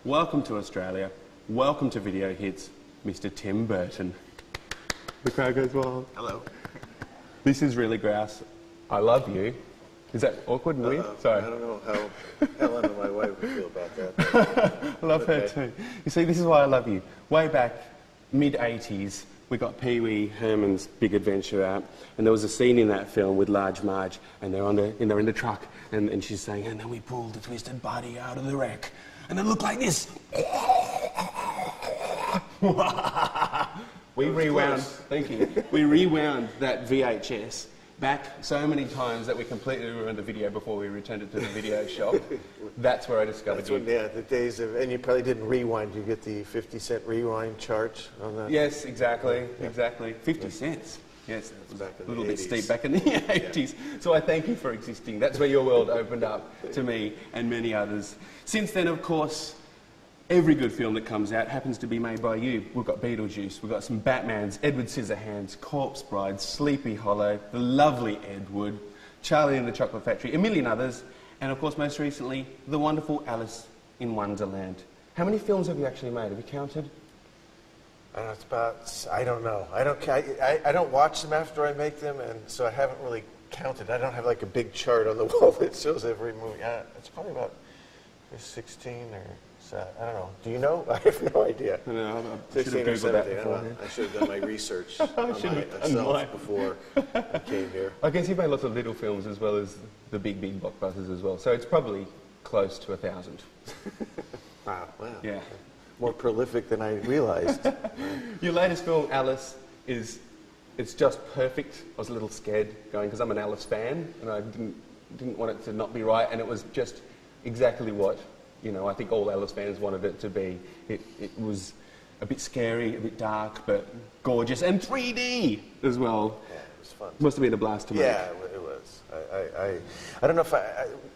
welcome to Australia, welcome to Video Hits, Mr. Tim Burton. The crowd goes wild. Hello. This is really grouse. I love you. Is that awkward and weird? Sorry. I don't know how Helen and my wife would feel about that. I love her too. You see, this is why I love you. Way back, mid-80s, we got Pee Wee Herman's Big Adventure out, and there was a scene in that film with Large Marge, and they're in the truck, and she's saying, and then we pulled the twisted body out of the wreck, and it looked like this. We rewound. Thank you. We rewound that VHS back so many times that we completely ruined the video before we returned it to the video shop. That's where I discovered you. Yeah, the days of, and you probably didn't rewind. You get the 50-cent rewind charge on that. Yes, exactly, exactly. 50 cents. Yes, it was a little bit 80s. steep back in the 80s. So I thank you for existing. That's where your world opened up to me and many others. Since then, of course, every good film that comes out happens to be made by you. We've got Beetlejuice, we've got some Batmans, Edward Scissorhands, Corpse Bride, Sleepy Hollow, the lovely Ed Wood, Charlie and the Chocolate Factory, a million others, and of course most recently, the wonderful Alice in Wonderland. How many films have you actually made? Have you counted? I don't know, it's about, I don't know. I don't watch them after I make them, and so I haven't really counted. I don't have like a big chart on the wall that shows every movie. It's probably about 16 or so. I don't know. Do you know? I have no idea. No, I should 16 have or Googled 17. that I before. don't know. I should have done my research on myself before I came here. I guess you've made lots of little films as well as the big blockbusters as well, so it's probably close to 1,000. Wow. Yeah. More prolific than I realized. Your latest film, Alice, it's just perfect. I was a little scared going because I'm an Alice fan, and I didn't want it to not be right, and it was just exactly what, you know, I think all Alice fans wanted it to be. It was a bit scary, a bit dark, but gorgeous, and 3D as well. Yeah, it was fun. Must have been a blast to make. Yeah, it was. I don't know if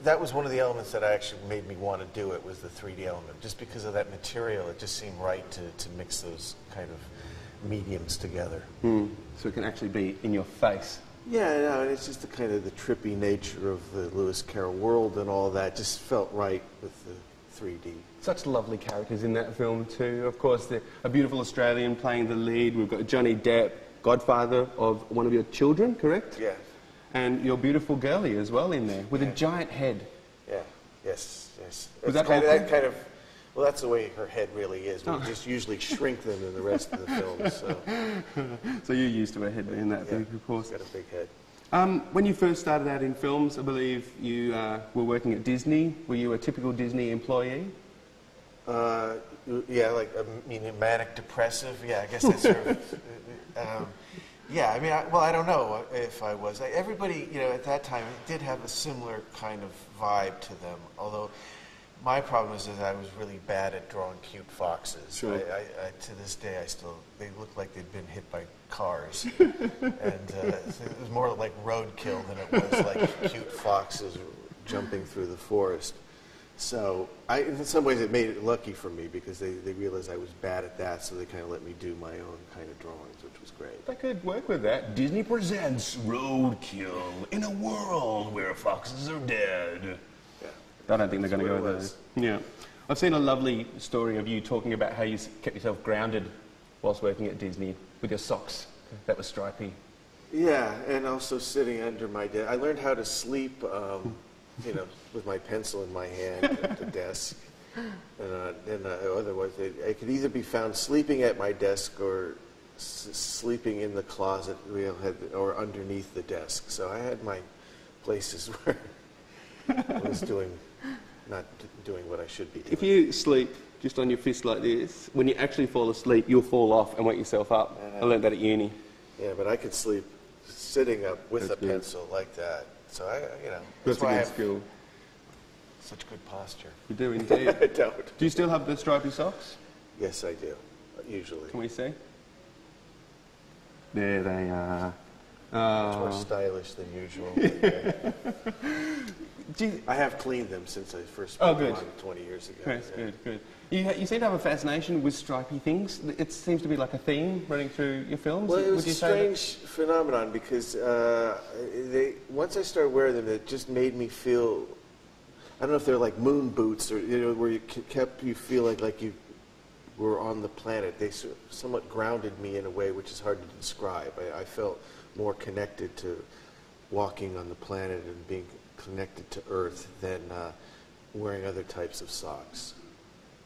that was one of the elements that actually made me want to do it, was the 3D element. Just because of that material, it just seemed right to mix those kind of mediums together. So it can actually be in your face. Yeah, no, and it's just the kind of the trippy nature of the Lewis Carroll world and all that just felt right with the 3D. Such lovely characters in that film too. Of course, a beautiful Australian playing the lead. We've got Johnny Depp, godfather of one of your children, correct? Yeah. And your beautiful girlie as well in there, with a giant head. Yeah, yes. Was that kind of, well, that's the way her head really is. We just usually shrink them in the rest of the films. So you're used to a head in that big, of course. She's got a big head. When you first started out in films, I believe you were working at Disney. Were you a typical Disney employee? Yeah, like, manic depressive. Yeah, I guess that's sort of... yeah, I mean, I don't know if I was. Everybody, you know, at that time did have a similar kind of vibe to them, although my problem is that I was really bad at drawing cute foxes. Sure. To this day, they look like they'd been hit by cars. And it was more like roadkill than it was like cute foxes jumping through the forest. So, in some ways, it made it lucky for me because they realized I was bad at that, so they kind of let me do my own kind of drawings, which was great. I could work with that. Disney presents Roadkill in a world where foxes are dead. Yeah. I don't think they're going to go with that. Yeah. I've seen a lovely story of you talking about how you kept yourself grounded whilst working at Disney with your socks. That was stripy. Yeah, and also sitting under my desk. I learned how to sleep, you know, with my pencil in my hand at the desk. And otherwise, I could either be found sleeping at my desk or sleeping in the closet or underneath the desk. So I had my places where I was not doing what I should be doing. If you sleep just on your fist like this, when you actually fall asleep, you'll fall off and wake yourself up. I learned that at uni. Yeah, but I could sleep sitting up with a pencil like that. So That's a good skill. Such good posture. You do indeed. I don't. Do you still have the stripy socks? Yes, I do. Usually. Can we see? There they are. Much more stylish than usual. I have cleaned them since I first put them on 20 years ago. Good. You seem to have a fascination with stripy things. It seems to be like a theme running through your films. Well, it was a strange phenomenon because once I started wearing them, it just made me feel I don't know if they're like moon boots or, where you kept you feel like you were on the planet. They somewhat grounded me in a way which is hard to describe. I felt more connected to walking on the planet and being connected to Earth than wearing other types of socks.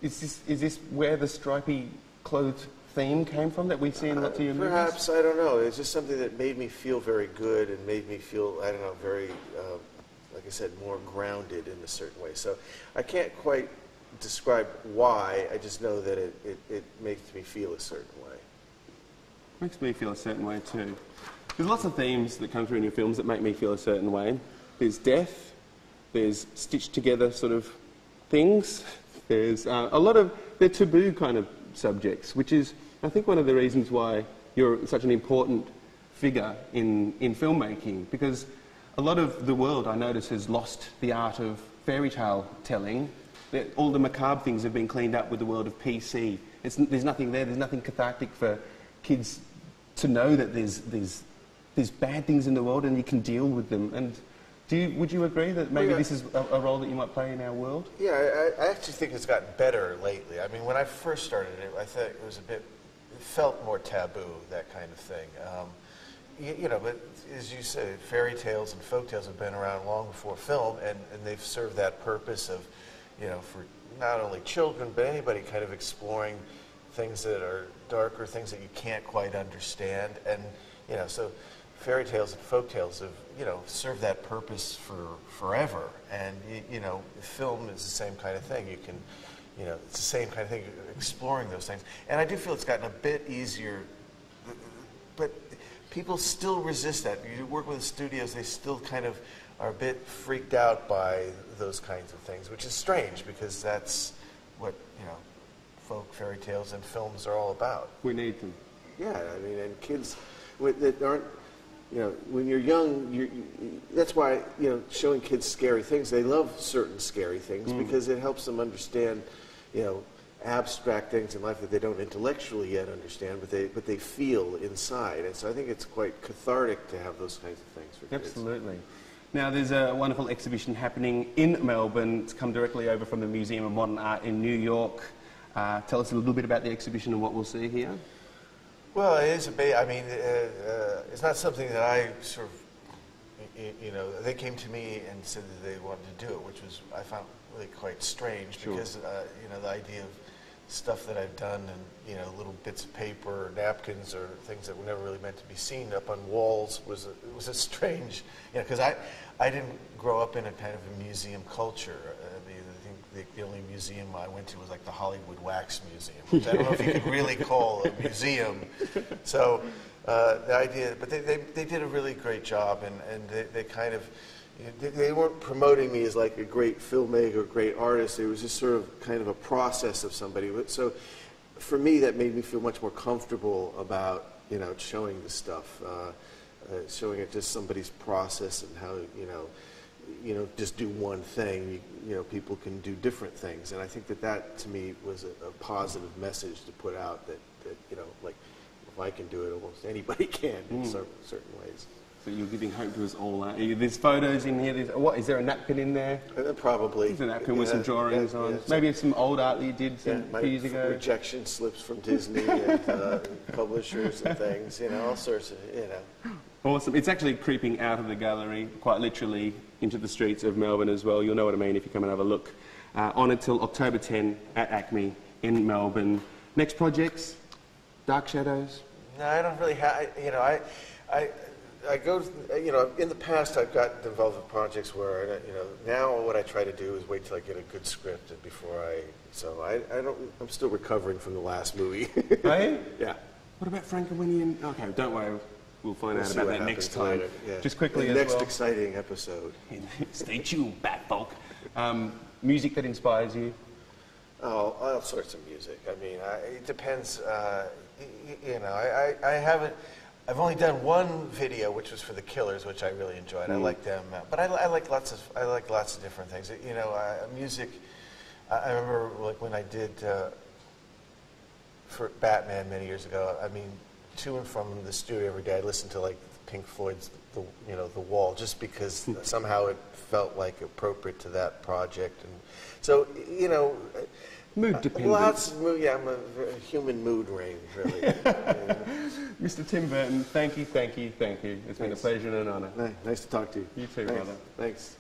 Is this where the stripy clothed theme came from that we see in lots of your movies? Perhaps, I don't know. It's just something that made me feel very good and made me feel, I don't know, very, like I said, more grounded in a certain way. So I can't quite describe why, I just know that it makes me feel a certain way. Makes me feel a certain way too. There's lots of themes that come through in your films that make me feel a certain way. There's death, there's stitched together sort of things, there's a lot of, they're taboo kind of subjects, which is, I think, one of the reasons why you're such an important figure in filmmaking, because a lot of the world, I notice, has lost the art of fairy tale telling. All the macabre things have been cleaned up with the world of PC. There's nothing there, there's nothing cathartic for kids to know that there's bad things in the world and you can deal with them. And would you agree that maybe this is a role that you might play in our world? Yeah, I actually think it's gotten better lately. I mean, when I first started it, I thought it was it felt more taboo, that kind of thing. But as you said, fairy tales and folk tales have been around long before film, and they've served that purpose of, for not only children, but anybody kind of exploring things that are darker, things that you can't quite understand. And, so fairy tales and folk tales have, served that purpose for forever. And, film is the same kind of thing. You can, it's the same kind of thing, exploring those things. And I do feel it's gotten a bit easier, but people still resist that. You work with the studios, they still kind of are a bit freaked out by those kinds of things, which is strange because that's what, folk, fairy tales, and films are all about. We need them. Yeah, I mean, and kids that aren't, when you're young, that's why, showing kids scary things, they love certain scary things because it helps them understand, abstract things in life that they don't intellectually yet understand, but they feel inside. And so I think it's quite cathartic to have those kinds of things for kids. Absolutely. Now, there's a wonderful exhibition happening in Melbourne. It's come directly over from the Museum of Modern Art in New York. Tell us a little bit about the exhibition and what we'll see here. Well, it is it's not something that I sort of, they came to me and said that they wanted to do it, which was, I found really quite strange because, the idea of stuff that I've done and, little bits of paper or napkins or things that were never really meant to be seen up on walls was a strange, because I didn't grow up in a kind of a museum culture. I think the only museum I went to was like the Hollywood Wax Museum, which I don't know if you could really call a museum. So the idea, but they did a really great job, and they kind of, they weren't promoting me as like a great filmmaker or great artist. It was just sort of kind of a process of somebody. So for me, that made me feel much more comfortable about, showing the stuff, showing it just somebody's process and how, just do one thing. People can do different things. And I think that to me was a positive message to put out that like, if I can do it, almost anybody can in certain ways. So you're giving hope to us all. There's photos in here. What, is there a napkin in there? Probably. There's a napkin with some drawings on. Maybe some old art that you did some few years ago. Rejection slips from Disney and publishers and things, all sorts of, Awesome. It's actually creeping out of the gallery, quite literally, into the streets of Melbourne as well. You'll know what I mean if you come and have a look. On until October 10 at Acme in Melbourne. Next projects? Dark Shadows? No, I don't really have, I go, in the past I've gotten involved in projects where, now what I try to do is wait till I get a good script before I'm still recovering from the last movie. Are you? Yeah. What about Frankenweenian? Okay, don't worry. We'll find out about that next time. Later, yeah. Just quickly the as next well. exciting episode. Stay tuned, bat folk. Music that inspires you? Oh, all sorts of music. I mean, it depends. I haven't. I've only done one video, which was for the Killers, which I really enjoyed. I like them, but I like lots of different things. Music. I remember like when I did for Batman many years ago. I mean, to and from the studio every day, I listened to like Pink Floyd's The Wall, just because somehow it felt like appropriate to that project. And so, Mood dependent. Lots of mood, yeah, I'm a human mood range, really. Mr. Tim Burton, thank you. It's been a pleasure and an honour. Nice to talk to you. You too, Thanks. brother. Thanks.